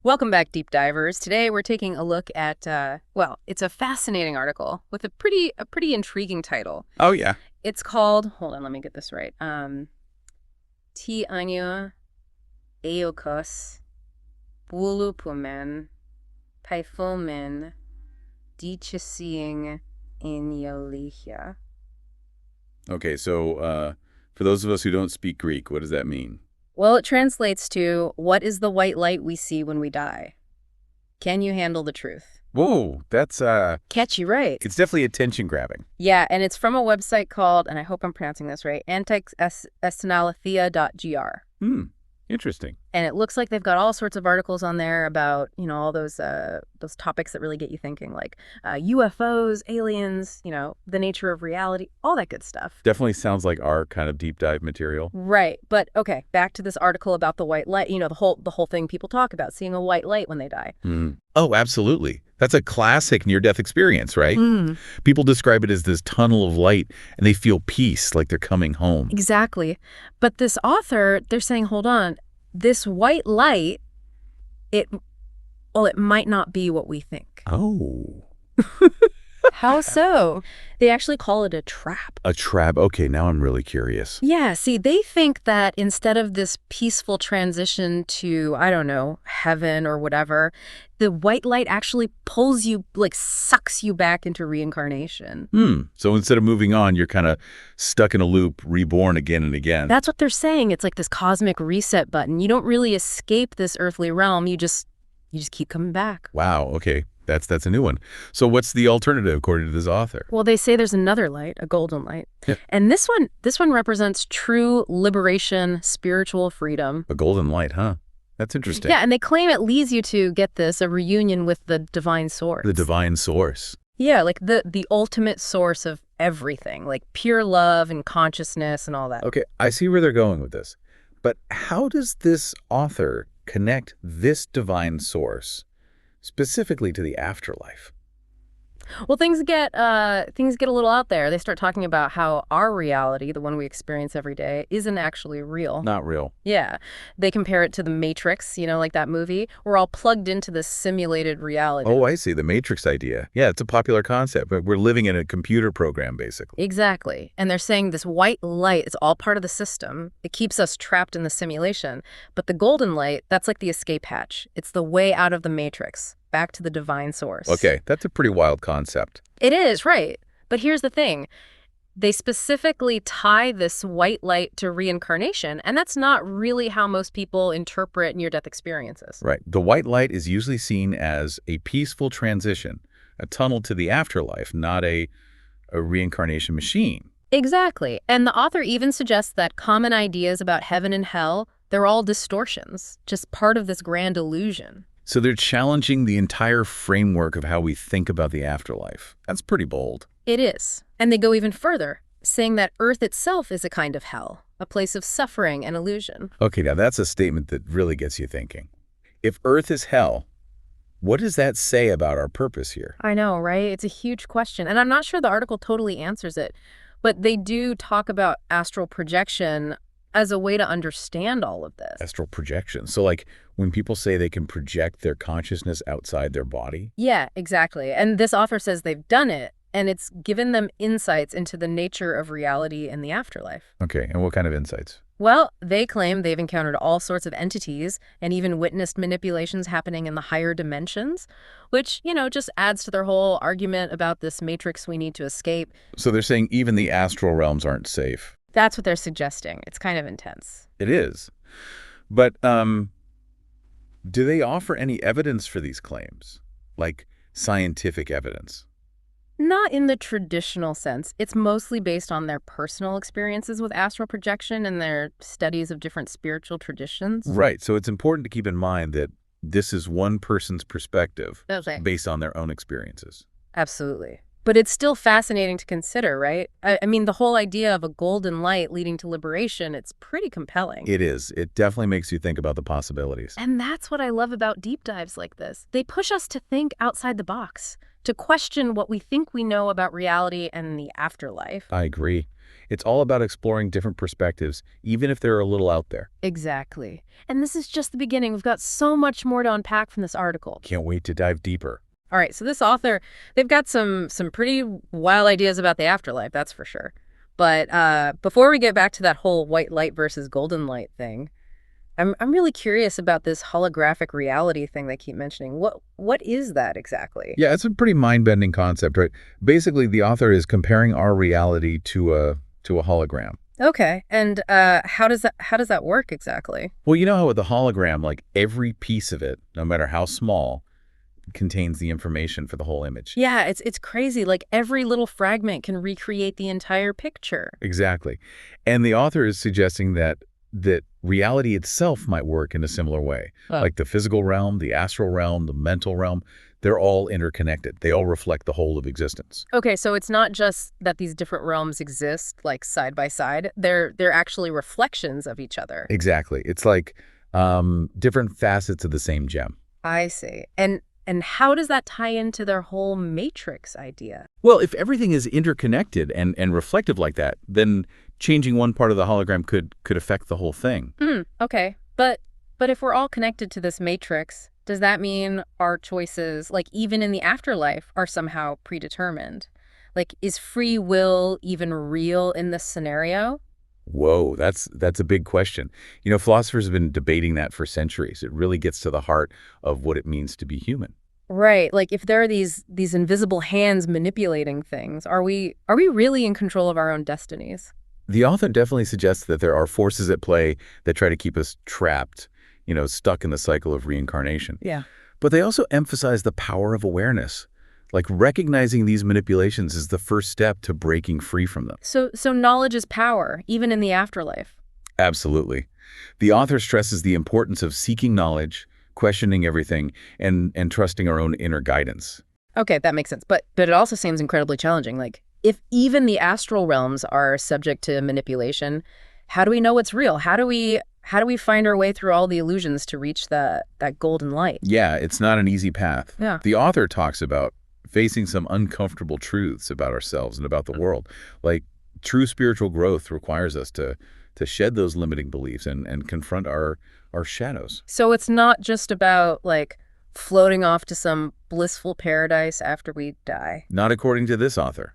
Welcome back, deep divers. Today we're taking a look at, well, it's a fascinating article with a pretty intriguing title. Oh, yeah. It's called, hold on, let me get this right. Ti año eokos bulupumen paifumen dichasing inyolihia. Okay, so for those of us who don't speak Greek, what does that mean? Well, it translates to, what is the white light we see when we die? Can you handle the truth? Whoa, that's Catchy, right? it's definitely attention grabbing. Yeah, and it's from a website called, and I hope I'm pronouncing this right, textsandextraterrestrial.gr. Interesting. And it looks like they've got all sorts of articles on there about, all those topics that really get you thinking, like UFOs, aliens, the nature of reality, all that good stuff. Definitely sounds like our kind of deep dive material. Right. But okay, back to this article about the white light, the whole thing people talk about, seeing a white light when they die. Oh, absolutely. That's a classic near-death experience, right? People describe it as this tunnel of light, and they feel peace, like they're coming home. Exactly. But this author, they're saying, hold on, this white light, it might not be what we think. Oh. How so? They actually call it a trap. A trap. Okay, now I'm really curious. Yeah, see, they think that instead of this peaceful transition to, I don't know, heaven or whatever, the white light actually pulls you, like sucks you back into reincarnation. So instead of moving on, you're kind of stuck in a loop, reborn again and again. That's what they're saying. It's like this cosmic reset button. You don't really escape this earthly realm. You just keep coming back. Wow, okay. That's a new one. So what's the alternative according to this author? Well, they say there's another light, a golden light. Yeah. And this one represents true liberation, spiritual freedom. A golden light, huh? That's interesting. Yeah, and they claim it leads you to, get this, a reunion with the divine source. The divine source. Yeah, like the ultimate source of everything, like pure love and consciousness and all that. Okay, I see where they're going with this. But how does this author connect this divine source specifically to the afterlife? Well, things get a little out there. They start talking about how our reality, the one we experience every day, isn't actually real. Not real. Yeah. They compare it to the Matrix, like that movie. We're all plugged into this simulated reality. Oh, I see. The Matrix idea. Yeah, it's a popular concept, but we're living in a computer program, basically. Exactly. And they're saying this white light is all part of the system. It keeps us trapped in the simulation. But the golden light, that's like the escape hatch. It's the way out of the Matrix, back to the divine source. Okay, that's a pretty wild concept. It is, right. But here's the thing. They specifically tie this white light to reincarnation, and that's not really how most people interpret near-death experiences. Right. The white light is usually seen as a peaceful transition, a tunnel to the afterlife, not a reincarnation machine. Exactly. And the author even suggests that common ideas about heaven and hell, they're all distortions, just part of this grand illusion. So they're challenging the entire framework of how we think about the afterlife. That's pretty bold. It is. And they go even further, saying that Earth itself is a kind of hell, a place of suffering and illusion. Okay, now that's a statement that really gets you thinking. If Earth is hell, what does that say about our purpose here? I know, right? It's a huge question. And I'm not sure the article totally answers it, but they do talk about astral projection as a way to understand all of this. Astral projection. So like when people say they can project their consciousness outside their body? Yeah, exactly. And this author says they've done it, and it's given them insights into the nature of reality and the afterlife. Okay, and what kind of insights? Well, they claim they've encountered all sorts of entities and even witnessed manipulations happening in the higher dimensions, which, just adds to their whole argument about this matrix we need to escape. So they're saying even the astral realms aren't safe. That's what they're suggesting. It's kind of intense. It is. But do they offer any evidence for these claims? Like scientific evidence? Not in the traditional sense. It's mostly based on their personal experiences with astral projection and their studies of different spiritual traditions. Right. So it's important to keep in mind that this is one person's perspective based on their own experiences. Absolutely. But it's still fascinating to consider, right? I mean, the whole idea of a golden light leading to liberation, it's pretty compelling. It is. It definitely makes you think about the possibilities. And that's what I love about deep dives like this. They push us to think outside the box, to question what we think we know about reality and the afterlife. I agree. It's all about exploring different perspectives, even if they're a little out there. Exactly. And this is just the beginning. We've got so much more to unpack from this article. Can't wait to dive deeper. All right, so this author, they've got some pretty wild ideas about the afterlife, that's for sure. But before we get back to that whole white light versus golden light thing, I'm really curious about this holographic reality thing they keep mentioning. What is that exactly? Yeah, it's a pretty mind-bending concept, right? Basically, the author is comparing our reality to a hologram. Okay, and how does that work exactly? Well, you know how with the hologram, like every piece of it, no matter how small, contains the information for the whole image. Yeah, it's crazy. Like every little fragment can recreate the entire picture. Exactly. And the author is suggesting that reality itself might work in a similar way. Oh. Like the physical realm, the astral realm, the mental realm, they're all interconnected. They all reflect the whole of existence. Okay, so it's not just that these different realms exist like side by side. They're actually reflections of each other. Exactly. It's like different facets of the same gem. I see. And how does that tie into their whole matrix idea? Well, if everything is interconnected and reflective like that, then changing one part of the hologram could affect the whole thing. Okay. But if we're all connected to this matrix, does that mean our choices, like even in the afterlife, are somehow predetermined? Like, is free will even real in this scenario? Whoa, that's a big question. You know, philosophers have been debating that for centuries. It really gets to the heart of what it means to be human. Right. Like if there are these invisible hands manipulating things, are we really in control of our own destinies? The author definitely suggests that there are forces at play that try to keep us trapped, stuck in the cycle of reincarnation. Yeah. But they also emphasize the power of awareness. Like recognizing these manipulations is the first step to breaking free from them. So knowledge is power, even in the afterlife. Absolutely. The author stresses the importance of seeking knowledge, questioning everything, and trusting our own inner guidance. Okay, that makes sense. But it also seems incredibly challenging. Like, if even the astral realms are subject to manipulation, how do we know what's real? How do we find our way through all the illusions to reach that golden light? Yeah, it's not an easy path. Yeah. The author talks about facing some uncomfortable truths about ourselves and about the world. Like, true spiritual growth requires us to shed those limiting beliefs and confront our shadows. So it's not just about, like, floating off to some blissful paradise after we die. Not according to this author.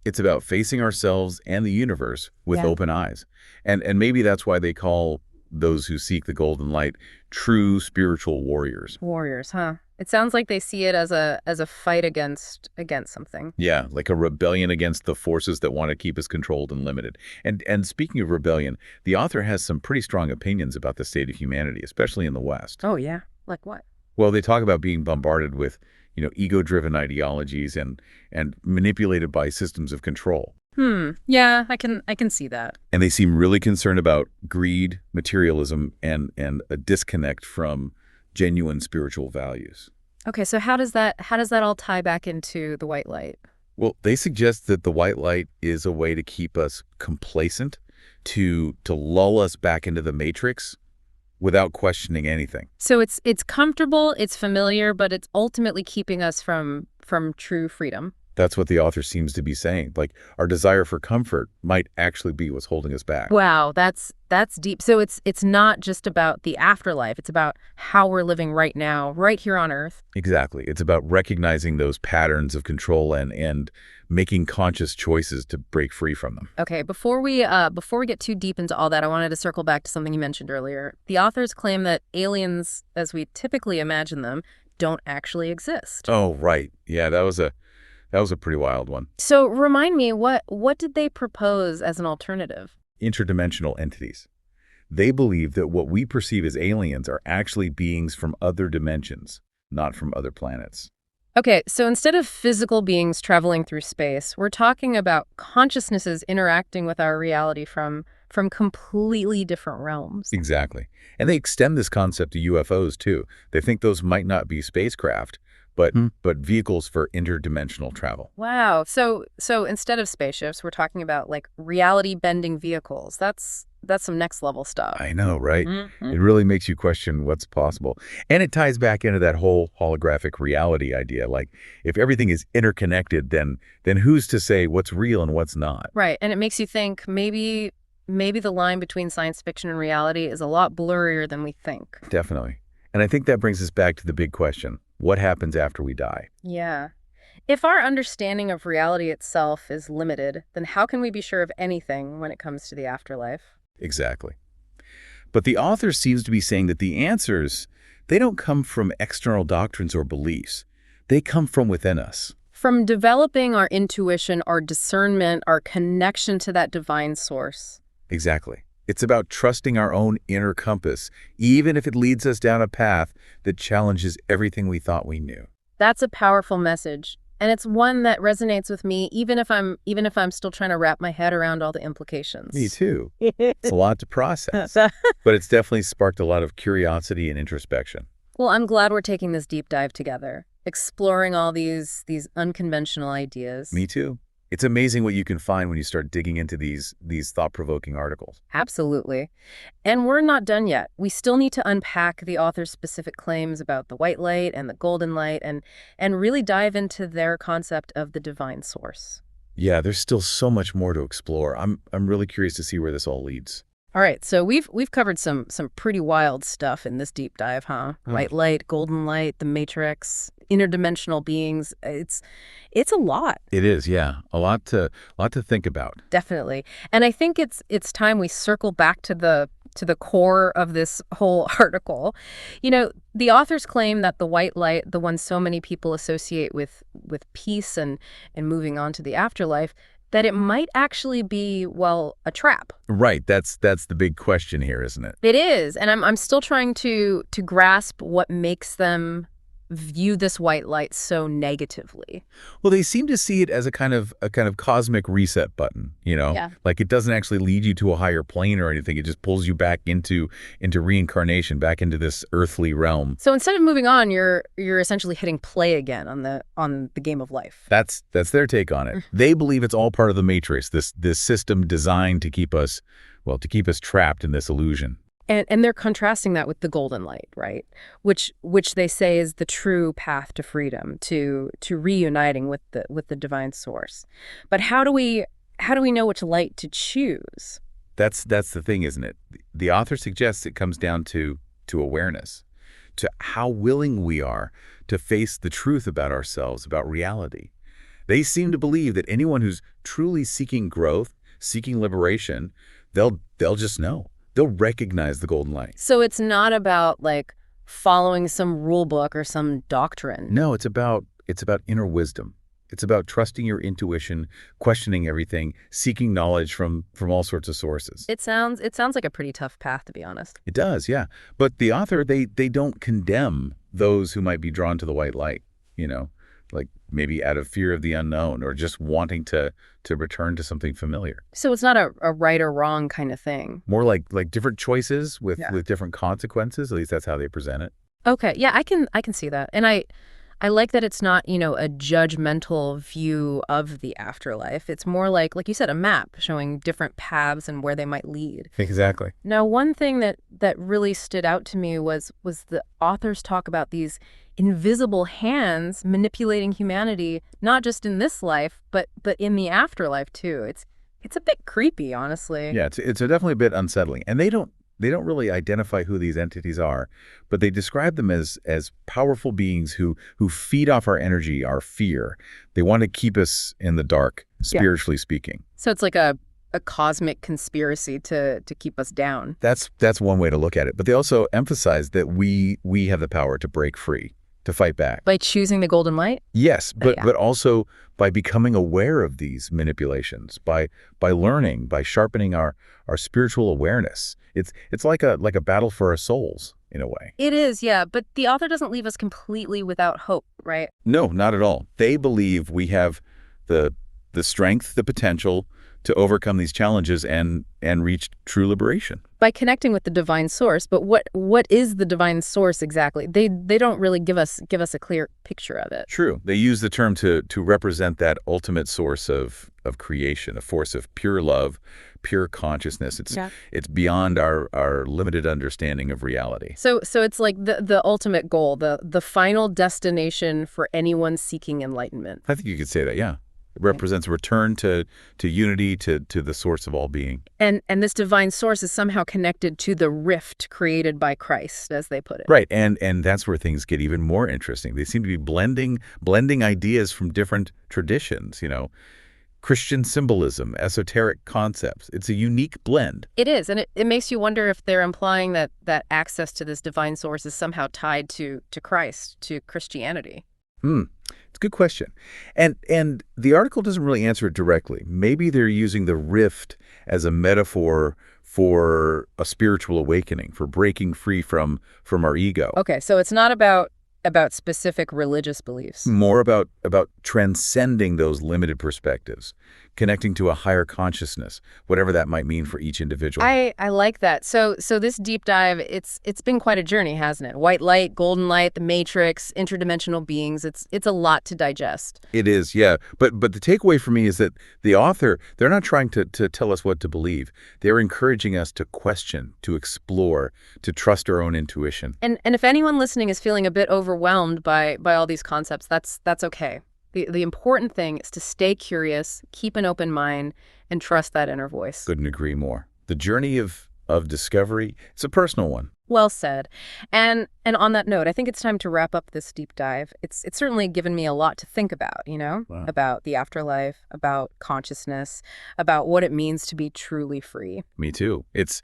It's about facing ourselves and the universe with open eyes. And maybe that's why they call those who seek the golden light true spiritual warriors. Warriors, huh? It sounds like they see it as a fight against something. Yeah, like a rebellion against the forces that want to keep us controlled and limited. And speaking of rebellion, the author has some pretty strong opinions about the state of humanity, especially in the West. Oh, yeah? Like what? Well, they talk about being bombarded with, ego-driven ideologies and manipulated by systems of control. Yeah, I can see that. And they seem really concerned about greed, materialism, and a disconnect from genuine spiritual values. Okay, so how does that all tie back into the white light? Well, they suggest that the white light is a way to keep us complacent, to lull us back into the matrix without questioning anything. So it's comfortable, it's familiar, but it's ultimately keeping us from true freedom. That's what the author seems to be saying. Like, our desire for comfort might actually be what's holding us back. Wow, that's deep. So it's not just about the afterlife. It's about how we're living right now, right here on Earth. Exactly. It's about recognizing those patterns of control and making conscious choices to break free from them. Okay, before we get too deep into all that, I wanted to circle back to something you mentioned earlier. The authors claim that aliens, as we typically imagine them, don't actually exist. Oh, right. Yeah, that was a pretty wild one. So remind me, what did they propose as an alternative? Interdimensional entities. They believe that what we perceive as aliens are actually beings from other dimensions, not from other planets. Okay, so instead of physical beings traveling through space, we're talking about consciousnesses interacting with our reality from completely different realms. Exactly. And they extend this concept to UFOs, too. They think those might not be spacecraft, but vehicles for interdimensional travel. Wow. So instead of spaceships, we're talking about like reality-bending vehicles. That's that's some next level stuff. I know, right? Hmm. It really makes you question what's possible. And it ties back into that whole holographic reality idea. Like, if everything is interconnected, then who's to say what's real and what's not? Right. And it makes you think maybe the line between science fiction and reality is a lot blurrier than we think. Definitely. And I think that brings us back to the big question. What happens after we die? Yeah. If our understanding of reality itself is limited, then how can we be sure of anything when it comes to the afterlife? Exactly. But the author seems to be saying that the answers, they don't come from external doctrines or beliefs. They come from within us. From developing our intuition, our discernment, our connection to that divine source. Exactly. It's about trusting our own inner compass, even if it leads us down a path that challenges everything we thought we knew. That's a powerful message. And it's one that resonates with me even if I'm still trying to wrap my head around all the implications. Me too. It's a lot to process, but it's definitely sparked a lot of curiosity and introspection. Well, I'm glad we're taking this deep dive together, exploring all these unconventional ideas. Me too. It's amazing what you can find when you start digging into these thought-provoking articles. Absolutely. And we're not done yet. We still need to unpack the author's specific claims about the white light and the golden light and really dive into their concept of the divine source. Yeah, there's still so much more to explore. I'm really curious to see where this all leads. All right, so we've covered some pretty wild stuff in this deep dive, huh? White light, golden light, the matrix, interdimensional beings. It's a lot. It is, yeah. A lot to think about. Definitely. And I think it's time we circle back to the core of this whole article. You know, the authors claim that the white light, the one so many people associate with peace and moving on to the afterlife, that it might actually be, well, a trap. Right. That's the big question here, isn't it? It is. And I'm still trying to grasp what makes them view this white light so negatively. Well, they seem to see it as a kind of cosmic reset button, you know? Yeah. Like, it doesn't actually lead you to a higher plane or anything. It just pulls you back into reincarnation, back into this earthly realm. So instead of moving on, you're essentially hitting play again on the game of life. That's their take on it. They believe it's all part of the matrix, this system designed to keep us trapped in this illusion. And they're contrasting that with the golden light, right? Which they say is the true path to freedom, to reuniting with the divine source. But how do we know which light to choose? That's the thing, isn't it? The author suggests it comes down to awareness, to how willing we are to face the truth about ourselves, about reality. They seem to believe that anyone who's truly seeking growth, seeking liberation, they'll just know. They'll recognize the golden light. So it's not about like following some rule book or some doctrine. No, it's about inner wisdom. It's about trusting your intuition, questioning everything, seeking knowledge from all sorts of sources. It sounds like a pretty tough path, to be honest. It does, yeah. But the author, they don't condemn those who might be drawn to the white light, you know, like maybe out of fear of the unknown or just wanting to return to something familiar. So it's not a right or wrong kind of thing. More like different choices with different consequences. At least that's how they present it. Okay, yeah, I can see that. And I like that it's not, a judgmental view of the afterlife. It's more like you said, a map showing different paths and where they might lead. Exactly. Now, one thing that really stood out to me was the authors talk about these invisible hands manipulating humanity, not just in this life, but in the afterlife too. It's a bit creepy, honestly. Yeah, it's definitely a bit unsettling. And they don't really identify who these entities are, but they describe them as powerful beings who feed off our energy, our fear. They want to keep us in the dark, spiritually speaking. So it's like a cosmic conspiracy to keep us down. That's one way to look at it. But they also emphasize that we have the power to break free, to fight back. By choosing the golden light? Yes, but also by becoming aware of these manipulations, by learning, by sharpening our spiritual awareness. It's like a battle for our souls, in a way. It is, yeah, but the author doesn't leave us completely without hope, right? No, not at all. They believe we have the strength, the potential to overcome these challenges and reach true liberation. By connecting with the divine source, but what is the divine source exactly? They don't really give us a clear picture of it. True. They use the term to represent that ultimate source of creation, a force of pure love, pure consciousness. It's beyond our limited understanding of reality. So it's like the ultimate goal, the final destination for anyone seeking enlightenment. I think you could say that, yeah. It represents a return to unity, to the source of all being. And this divine source is somehow connected to the rift created by Christ, as they put it. Right, and that's where things get even more interesting. They seem to be blending ideas from different traditions, Christian symbolism, esoteric concepts. It's a unique blend. It is, and it makes you wonder if they're implying that access to this divine source is somehow tied to Christ, to Christianity. It's a good question. And the article doesn't really answer it directly. Maybe they're using the rift as a metaphor for a spiritual awakening, for breaking free from our ego. Okay, so it's not about specific religious beliefs. More about transcending those limited perspectives, connecting to a higher consciousness, whatever that might mean for each individual. I like that. So this deep dive, it's been quite a journey, hasn't it? White light, golden light, the matrix, interdimensional beings. It's a lot to digest. It is, yeah. But the takeaway for me is that the author, they're not trying to tell us what to believe. They're encouraging us to question, to explore, to trust our own intuition. And if anyone listening is feeling a bit overwhelmed by all these concepts, that's okay. The important thing is to stay curious, keep an open mind, and trust that inner voice. Couldn't agree more. The journey of discovery, it's a personal one. Well said. And on that note, I think it's time to wrap up this deep dive. It's certainly given me a lot to think about, Wow. about the afterlife, about consciousness, about what it means to be truly free. Me too. It's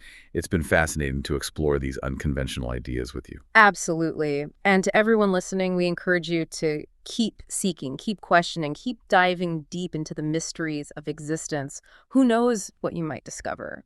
been fascinating to explore these unconventional ideas with you. Absolutely. And to everyone listening, we encourage you to keep seeking, keep questioning, keep diving deep into the mysteries of existence. Who knows what you might discover?